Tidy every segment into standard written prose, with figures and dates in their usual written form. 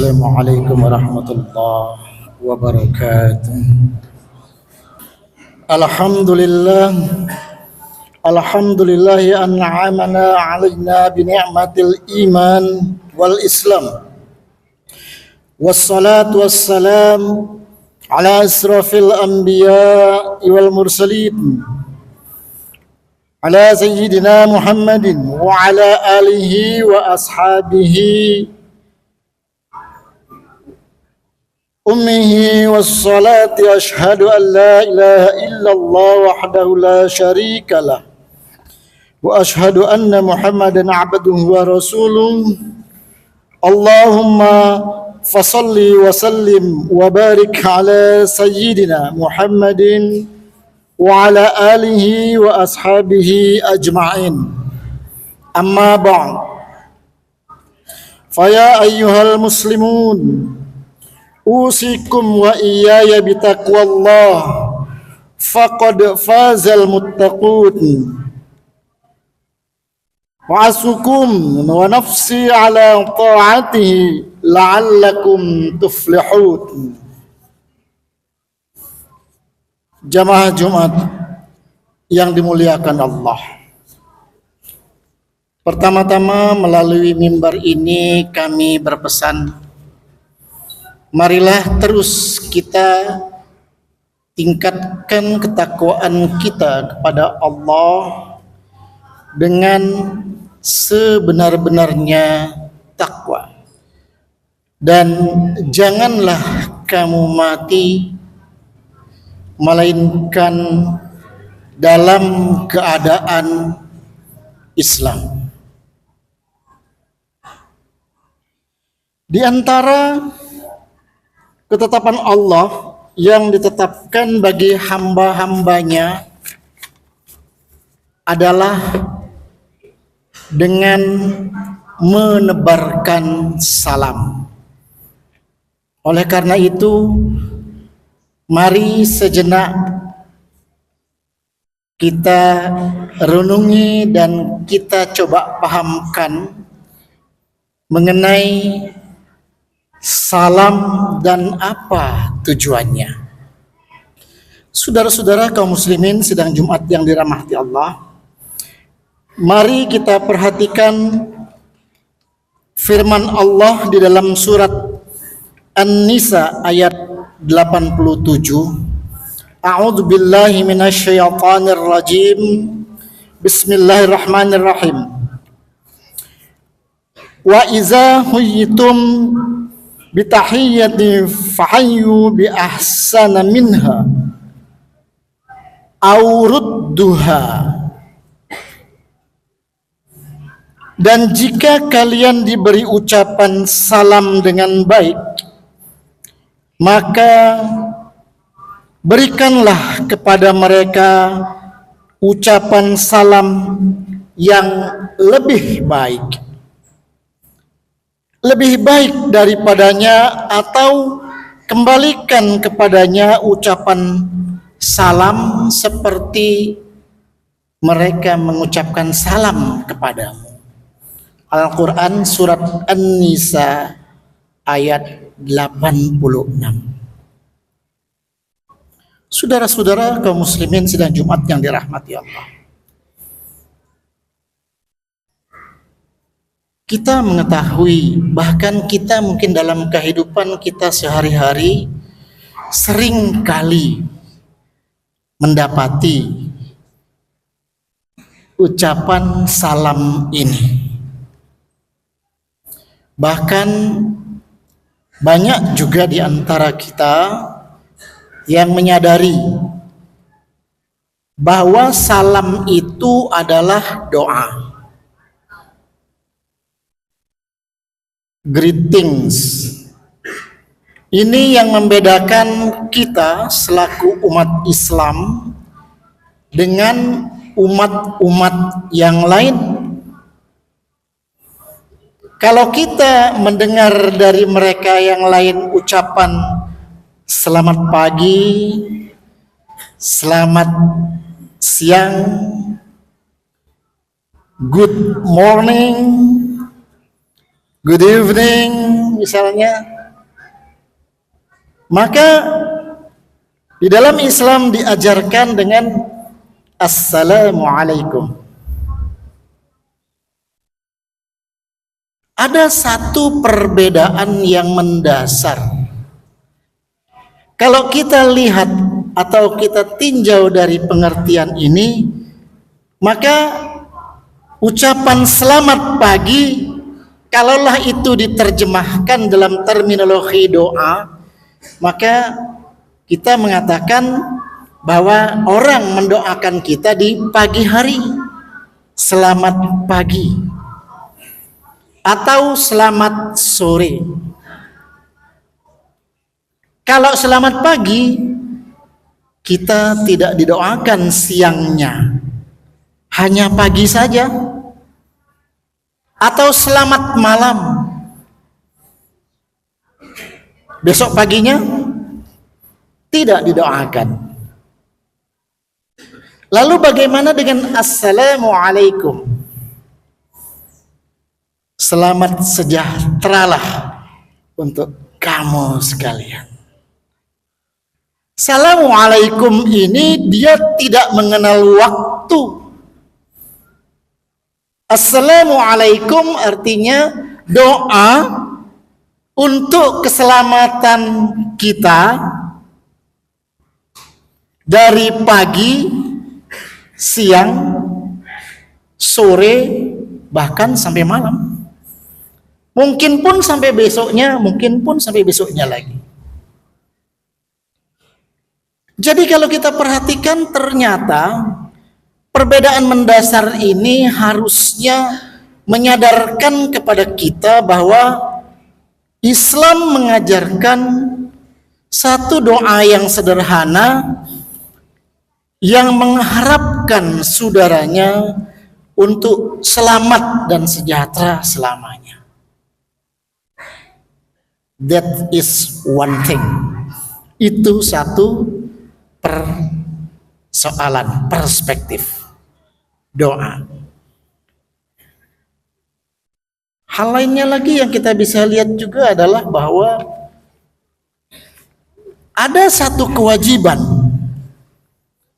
Assalamualaikum warahmatullahi wabarakatuh. Alhamdulillahi an'amana 'alaina bi ni'matil iman wal islam. Wassalatu wassalam ala asrafil anbiya'i wal mursalin. Ala sayyidina Muhammadin wa ala alihi wa ashabihi أمه والصلاة أشهد أن لا إله إلا الله وحده لا شريك له وأشهد أن محمدا عبده ورسوله اللهم فصل وسلم وبارك على سيدنا محمد وعلى آله وأصحابه أجمعين أما بعد فيا أيها المسلمون أوصيكم وإياي بتقوى الله فقد فاز المتقون وأعصكم ونفسي على طاعته لعلكم تفلحون. Jamaah Jumat yang dimuliakan Allah, pertama-tama melalui mimbar ini kami berpesan, marilah terus kita tingkatkan ketakwaan kita kepada Allah dengan sebenar-benarnya takwa. Dan janganlah kamu mati melainkan dalam keadaan Islam. Di antara ketetapan Allah yang ditetapkan bagi hamba-hambanya adalah dengan menebarkan salam. Oleh karena itu, mari sejenak kita renungi dan kita coba pahamkan mengenai salam dan apa tujuannya. Saudara-saudara kaum muslimin sidang Jumat yang dirahmati Allah, mari kita perhatikan firman Allah di dalam surat An-Nisa ayat 87. A'udzu billahi minasyaitonir rajim. Bismillahirrahmanirrahim. Wa iza huyitum bitahiyyati fahayyu bi ahsana minha aw rudduha. Dan jika kalian diberi ucapan salam dengan baik, maka berikanlah kepada mereka ucapan salam yang lebih baik, lebih baik daripadanya, atau kembalikan kepadanya ucapan salam seperti mereka mengucapkan salam kepadamu. Al-Quran surat An-Nisa ayat 86. Saudara-saudara kaum muslimin sidang Jumat yang dirahmati Allah, kita mengetahui, bahkan kita mungkin dalam kehidupan kita sehari-hari sering kali mendapati ucapan salam ini. Bahkan banyak juga di antara kita yang menyadari bahwa salam itu adalah doa. Greetings. Ini yang membedakan kita selaku umat Islam dengan umat-umat yang lain. Kalau kita mendengar dari mereka yang lain ucapan selamat pagi, selamat siang, good morning, good evening misalnya, Maka di dalam Islam diajarkan dengan Assalamualaikum. Ada satu perbedaan yang mendasar. Kalau kita lihat atau kita tinjau dari pengertian ini, maka ucapan selamat pagi, kalaulah itu diterjemahkan dalam terminologi doa, maka kita mengatakan bahwa orang mendoakan kita di pagi hari, selamat pagi atau selamat sore. Kalau selamat pagi, kita tidak didoakan siangnya, hanya pagi saja. Atau selamat malam, besok paginya tidak didoakan. Lalu bagaimana dengan Assalamualaikum? Selamat sejahteralah untuk kamu sekalian. Assalamualaikum ini dia tidak mengenal waktu. Assalamualaikum artinya doa untuk keselamatan kita dari pagi, siang, sore, bahkan sampai malam. Mungkin pun sampai besoknya, mungkin pun sampai besoknya lagi. Jadi kalau kita perhatikan, ternyata perbedaan mendasar ini harusnya menyadarkan kepada kita bahwa Islam mengajarkan satu doa yang sederhana yang mengharapkan saudaranya untuk selamat dan sejahtera selamanya. That is one thing. Itu satu persoalan, perspektif doa. Hal lainnya lagi yang kita bisa lihat juga adalah bahwa ada satu kewajiban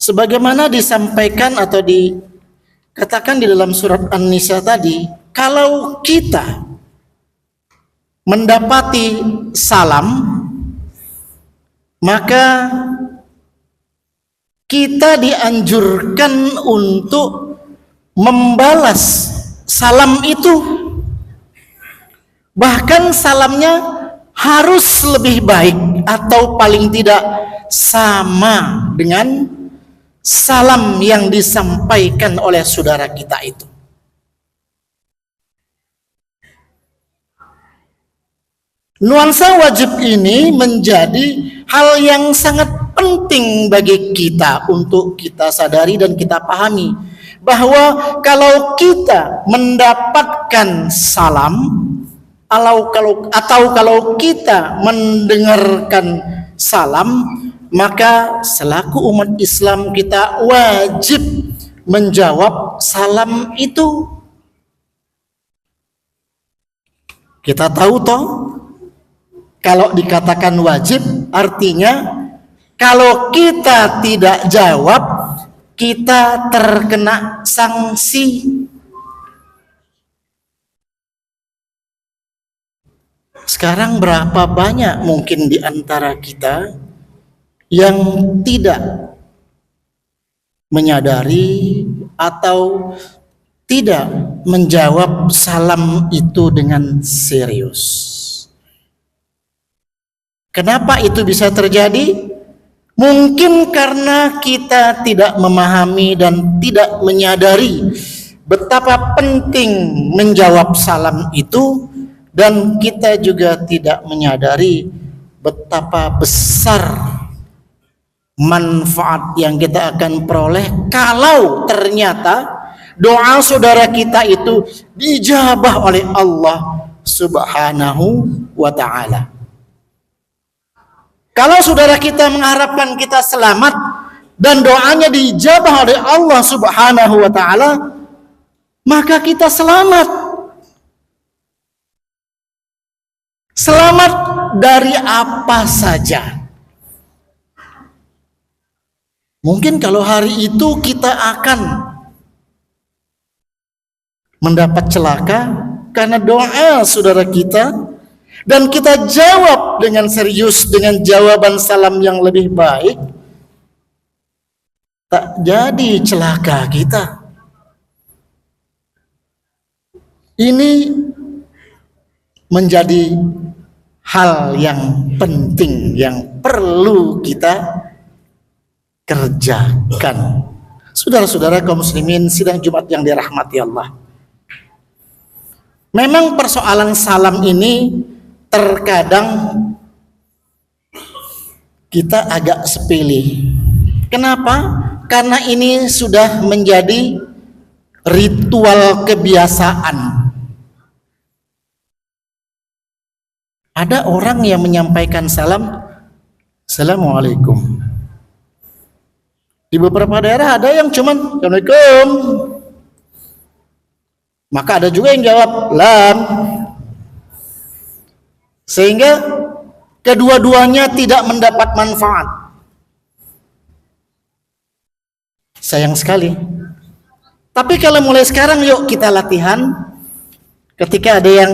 sebagaimana disampaikan atau dikatakan di dalam surat An-Nisa tadi, kalau kita mendapati salam, maka kita dianjurkan untuk membalas salam itu. Bahkan salamnya harus lebih baik atau paling tidak sama dengan salam yang disampaikan oleh saudara kita itu. Nuansa wajib ini menjadi hal yang sangat penting bagi kita untuk kita sadari dan kita pahami bahwa kalau kita mendapatkan salam atau kalau kita mendengarkan salam, maka selaku umat Islam kita wajib menjawab salam itu. Kita tahu toh, kalau dikatakan wajib artinya kalau kita tidak jawab, kita terkena sanksi. Sekarang berapa banyak mungkin di antara kita yang tidak menyadari atau tidak menjawab salam itu dengan serius. Kenapa itu bisa terjadi? Mungkin karena kita tidak memahami dan tidak menyadari betapa penting menjawab salam itu, dan kita juga tidak menyadari betapa besar manfaat yang kita akan peroleh kalau ternyata doa saudara kita itu dijabah oleh Allah Subhanahu wa ta'ala. Kalau saudara kita mengharapkan kita selamat dan doanya dijabah oleh Allah Subhanahu wa ta'ala, maka kita selamat. Selamat dari apa saja. Mungkin kalau hari itu kita akan mendapat celaka karena doa saudara kita, dan kita jawab dengan serius dengan jawaban salam yang lebih baik, tak jadi celaka kita. Ini menjadi hal yang penting yang perlu kita kerjakan. Saudara-saudara kaum muslimin sidang Jumat yang dirahmati Allah. Memang persoalan salam ini terkadang kita agak sepele. Kenapa? Karena ini sudah menjadi ritual kebiasaan. Ada orang yang menyampaikan salam, Assalamualaikum. Di beberapa daerah ada yang cuman Assalamualaikum. Maka ada juga yang jawab lam. Sehingga kedua-duanya tidak mendapat manfaat. Sayang sekali. Tapi kalau mulai sekarang yuk kita latihan, ketika ada yang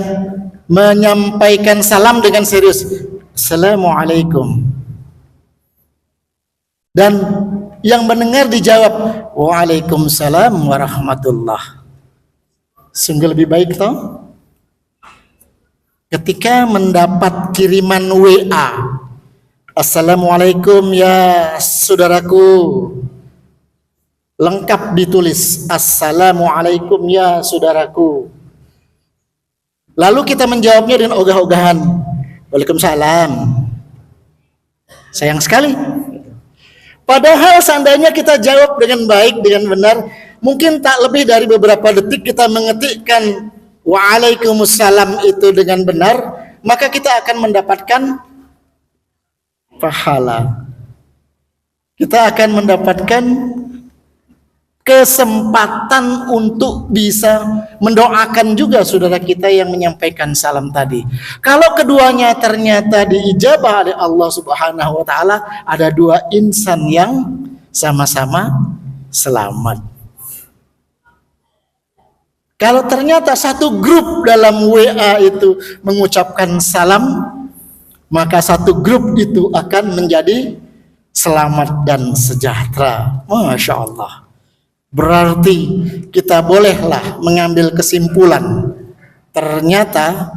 menyampaikan salam dengan serius, Assalamualaikum, dan yang mendengar dijawab Waalaikumsalam warahmatullah, sungguh lebih baik toh. Ketika mendapat kiriman WA, Assalamualaikum ya saudaraku, lengkap ditulis Assalamualaikum ya saudaraku, lalu kita menjawabnya dengan ogah-ogahan, Waalaikumsalam. Sayang sekali. Padahal seandainya kita jawab dengan baik, dengan benar, mungkin tak lebih dari beberapa detik kita mengetikkan Waalaikumsalam itu dengan benar, maka kita akan mendapatkan pahala. Kita akan mendapatkan kesempatan untuk bisa mendoakan juga saudara kita yang menyampaikan salam tadi. Kalau keduanya ternyata diijabah oleh Allah Subhanahu wa taala, ada dua insan yang sama-sama selamat. Kalau ternyata satu grup dalam WA itu mengucapkan salam, maka satu grup itu akan menjadi selamat dan sejahtera. Masya Allah. Berarti kita bolehlah mengambil kesimpulan, ternyata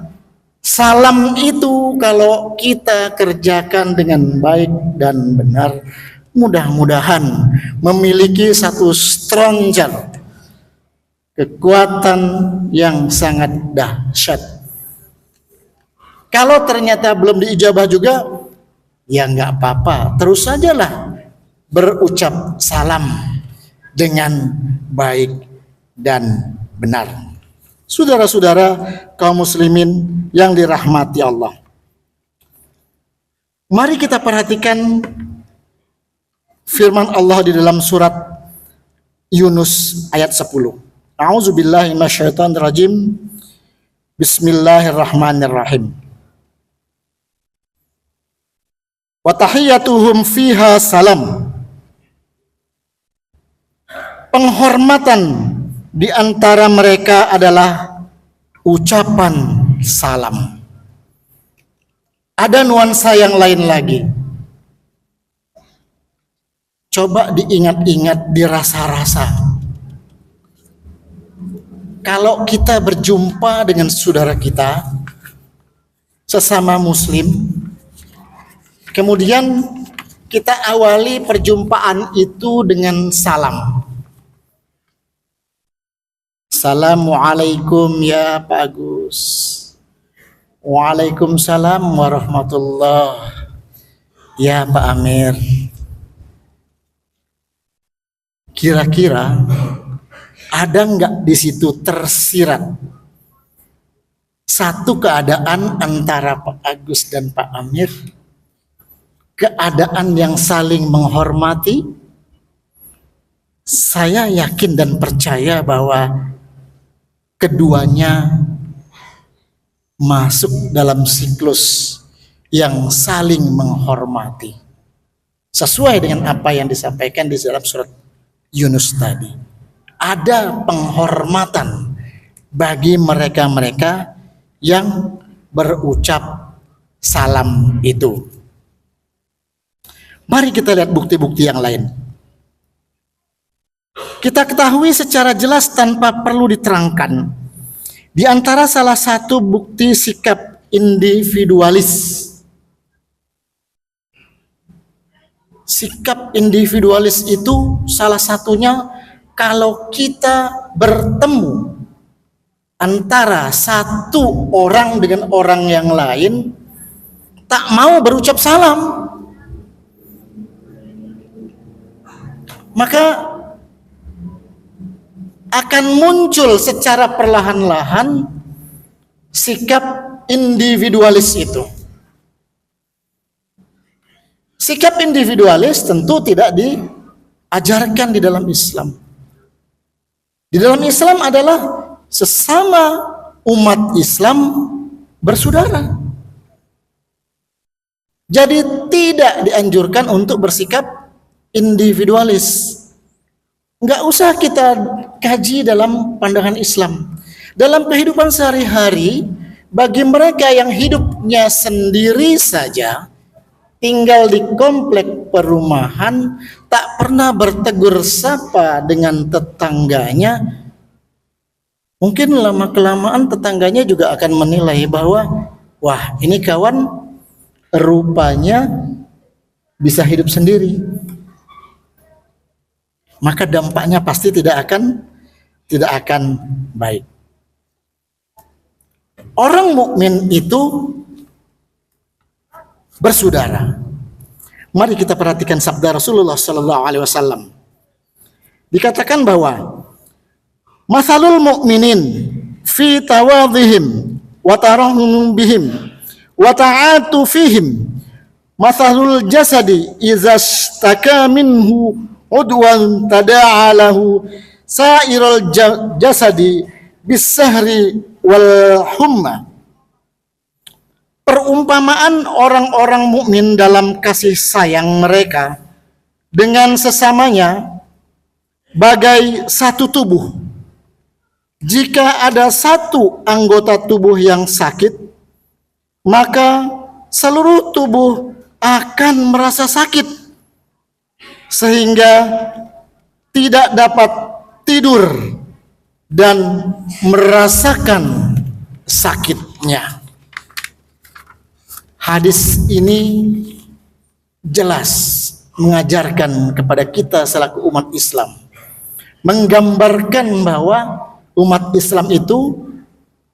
salam itu kalau kita kerjakan dengan baik dan benar, mudah-mudahan memiliki satu stroncer, kekuatan yang sangat dahsyat. Kalau ternyata belum diijabah juga, ya nggak apa-apa, terus sajalah berucap salam dengan baik dan benar. Saudara-saudara kaum muslimin yang dirahmati Allah, mari kita perhatikan firman Allah di dalam surat Yunus ayat 10. A'udzubillahi minasyaitonirrajim. Bismillahirrahmanirrahim. Wa tahiyyatuhum fiha salam. Penghormatan di antara mereka adalah ucapan salam. Ada nuansa yang lain lagi. Coba diingat-ingat, dirasa-rasa. Kalau kita berjumpa dengan saudara kita, sesama muslim, kemudian kita awali perjumpaan itu dengan salam. Assalamualaikum ya Pak Agus. Waalaikumsalam warahmatullah ya Pak Amir. Kira-kira ada nggak di situ tersirat satu keadaan antara Pak Agus dan Pak Amir? Keadaan yang saling menghormati. Saya yakin dan percaya bahwa keduanya masuk dalam siklus yang saling menghormati. sesuai dengan apa yang disampaikan di dalam surat Yunus tadi. Ada penghormatan bagi mereka-mereka yang berucap salam itu. Mari kita lihat bukti-bukti yang lain. Kita ketahui secara jelas tanpa perlu diterangkan, di antara salah satu bukti sikap individualis. Sikap individualis itu salah satunya kalau kita bertemu antara satu orang dengan orang yang lain tak mau berucap salam, maka akan muncul secara perlahan-lahan sikap individualis itu. Sikap individualis tentu tidak diajarkan di dalam Islam. Di dalam Islam adalah sesama umat Islam bersaudara. Jadi tidak dianjurkan untuk bersikap individualis. Enggak usah kita kaji dalam pandangan Islam. Dalam kehidupan sehari-hari, bagi mereka yang hidupnya sendiri saja, tinggal di komplek perumahan, tak pernah bertegur sapa dengan tetangganya, mungkin lama-kelamaan tetangganya juga akan menilai bahwa wah, ini kawan rupanya bisa hidup sendiri. Maka dampaknya pasti tidak akan baik. Orang mukmin itu bersaudara. Mari kita perhatikan sabda Rasulullah sallallahu alaihi wasallam. Dikatakan bahwa masalul mu'minin fi tawadhihim wa tarahum bihim wa ta'atufihim masalul jasadi idza ishtaka minhu udwan tada'a lahu sa'irul jasadi bis-sahri wal humma. Perumpamaan orang-orang mukmin dalam kasih sayang mereka dengan sesamanya bagai satu tubuh. Jika ada satu anggota tubuh yang sakit, maka seluruh tubuh akan merasa sakit sehingga tidak dapat tidur dan merasakan sakitnya. Hadis ini jelas mengajarkan kepada kita selaku umat Islam, menggambarkan bahwa umat Islam itu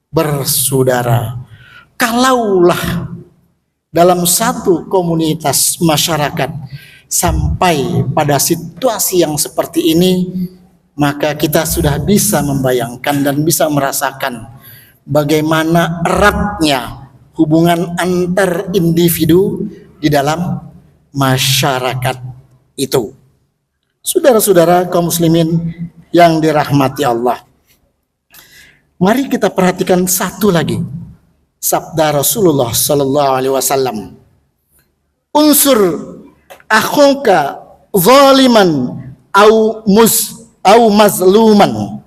bersaudara. Kalaulah dalam satu komunitas masyarakat sampai pada situasi yang seperti ini, maka kita sudah bisa membayangkan dan bisa merasakan bagaimana eratnya hubungan antar individu di dalam masyarakat itu. Saudara-saudara kaum muslimin yang dirahmati Allah, mari kita perhatikan satu lagi sabda Rasulullah sallallahu alaihi wasallam. Unsur akhuka zaliman au mazluman.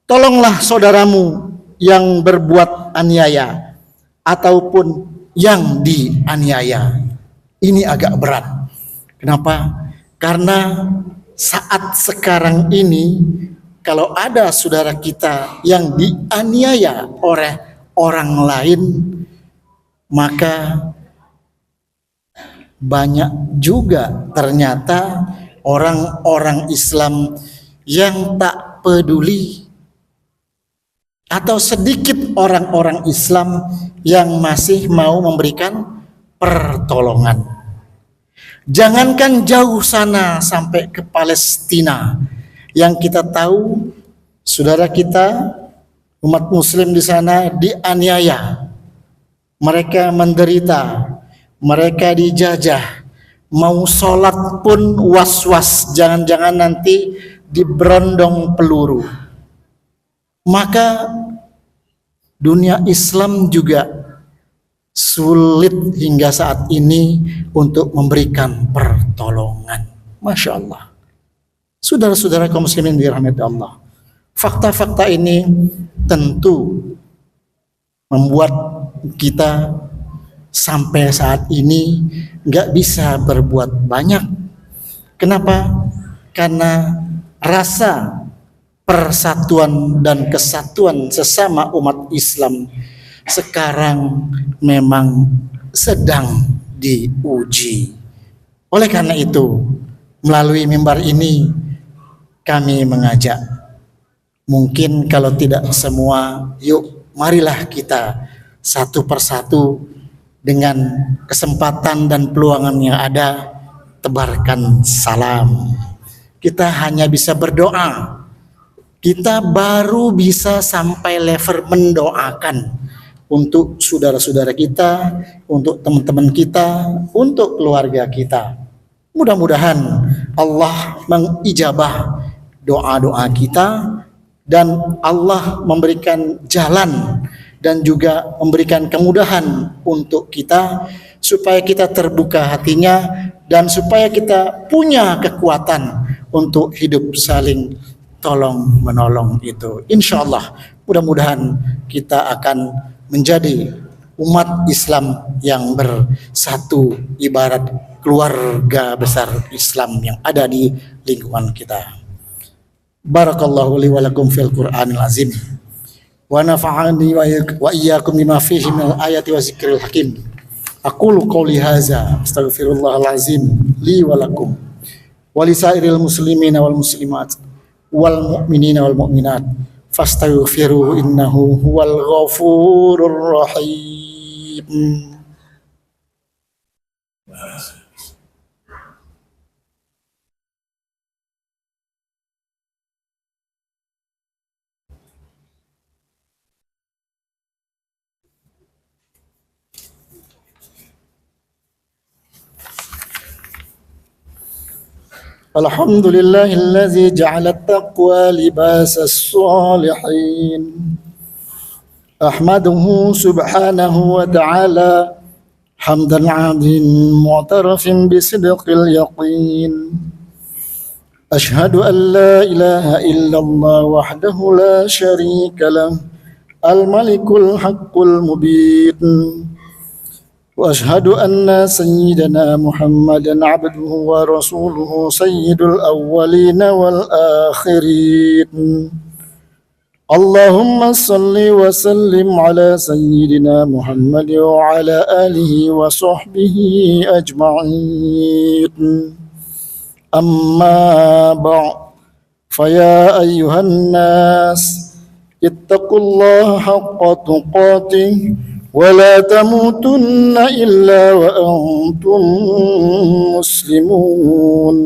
Tolonglah saudaramu yang berbuat aniaya ataupun yang dianiaya. Ini agak berat. Kenapa? Karena saat sekarang ini, kalau ada saudara kita yang dianiaya oleh orang lain, maka banyak juga ternyata orang-orang Islam yang tak peduli, atau sedikit orang-orang Islam yang masih mau memberikan pertolongan. Jangankan jauh sana sampai ke Palestina, yang kita tahu saudara kita umat muslim di sana dianiaya, mereka menderita, mereka dijajah, mau sholat pun was-was, jangan-jangan nanti diberondong peluru. Maka dunia Islam juga sulit hingga saat ini untuk memberikan pertolongan. Masya Allah. Saudara-saudara kaum muslimin dirahmati Allah, fakta-fakta ini tentu membuat kita sampai saat ini nggak bisa berbuat banyak. Kenapa? Karena rasa persatuan dan kesatuan sesama umat Islam sekarang memang sedang diuji. Oleh karena itu, melalui mimbar ini kami mengajak, mungkin kalau tidak semua, yuk marilah kita satu persatu dengan kesempatan dan peluangan yang ada, tebarkan salam. Kita hanya bisa berdoa. Kita baru bisa sampai level mendoakan untuk saudara-saudara kita, untuk teman-teman kita, untuk keluarga kita. Mudah-mudahan Allah mengijabah doa-doa kita dan Allah memberikan jalan dan juga memberikan kemudahan untuk kita supaya kita terbuka hatinya dan supaya kita punya kekuatan untuk hidup saling tolong menolong itu. Insya Allah mudah-mudahan kita akan menjadi umat Islam yang bersatu ibarat keluarga besar Islam yang ada di lingkungan kita. Barakallahu li wa lakum fil Qur'anil azim wa nafa'ani wa iyyakum bima fihi minal ayati wa zikril hakim. Aqulu qawli hadza astaghfirullahal azim li wa lakum wa lisairil muslimina wal muslimat wal mu'minina wal mu'minat fastaghfiruhu innahu huwal ghafurur rahim. Alhamdulillahilladzi ja'ala at-taqwa libasas salihin. Ahmaduhu subhanahu wa ta'ala hamdan 'adin mu'tarafin bisidqil yaqin. Ashhadu an la ilaha illallah wahdahu la syarika lah al-malikul haqqul mubin. وأشهد أن سيدنا محمدا عبده ورسوله سيد الأولين والآخرين. اللهم صل وسلم على سيدنا محمد وعلى آله وصحبه أجمعين. أما بعد فيا أيها الناس اتقوا الله حق تقاته ولا تموتن إلا وأنتم مسلمون.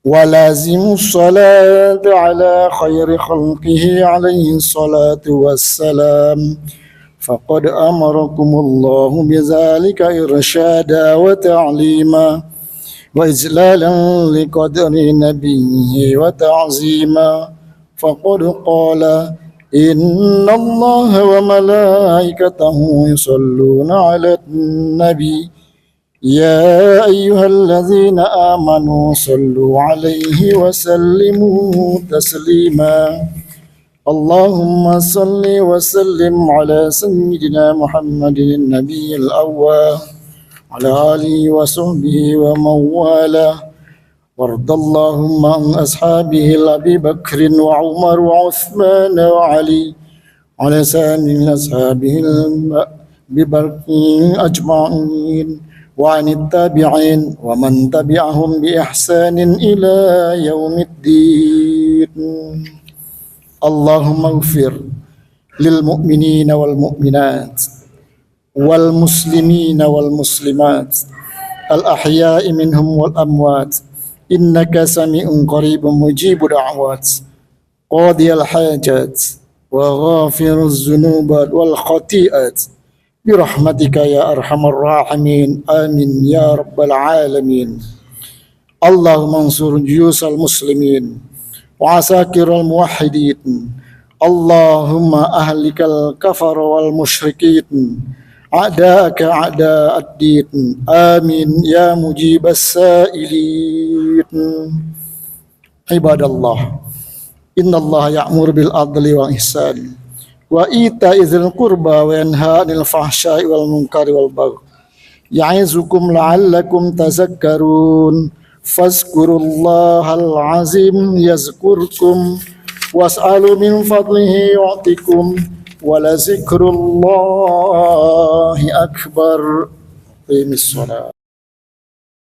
ولازموا الصلاة على خير خلقه عليه الصلاة والسلام فقد أمركم الله بذلك إرشادا وتعليما وإجلالا لقدر نبيه وتعظيما. فقد قال إن الله وملائكته يصلون على النبي يا أيها الذين آمنوا صلوا عليه وسلموا تسليما. اللهم صل وسلم على سيدنا محمد النبي الأول على آله وصحبه ومن والاه. وارض اللهم عن أصحابه أبي بكر وعمر وعثمان وعلي على سائر أصحابه ببركين أجمعين وعن التابعين ومن تبعهم بإحسان إلى يوم الدين. اللهم اغفر للمؤمنين والمؤمنات والمسلمين والمسلمات الأحياء منهم والأموات إنك سميع قريب مجيب دعوات قاضي الحاجات وغافر الذنوب والخطيئات برحمتك يا أرحم الراحمين. آمين يا رب العالمين. اللهم انصر جيوش المسلمين وعساكر الموحدين. اللهم أهلك الكفر والمشركين أعداءك أعداء الدين آمين يا مجيب السائلين عباد الله إن الله يأمر بالعدل والإحسان وإيتاء ذي القربى وينهى عن الفحشاء والمنكر والبغي يعظكم لعلكم تذكرون فاذكروا الله العظيم يذكركم واسألوا من فضله يعطكم ولذكر الله أكبر. قم الصلاة.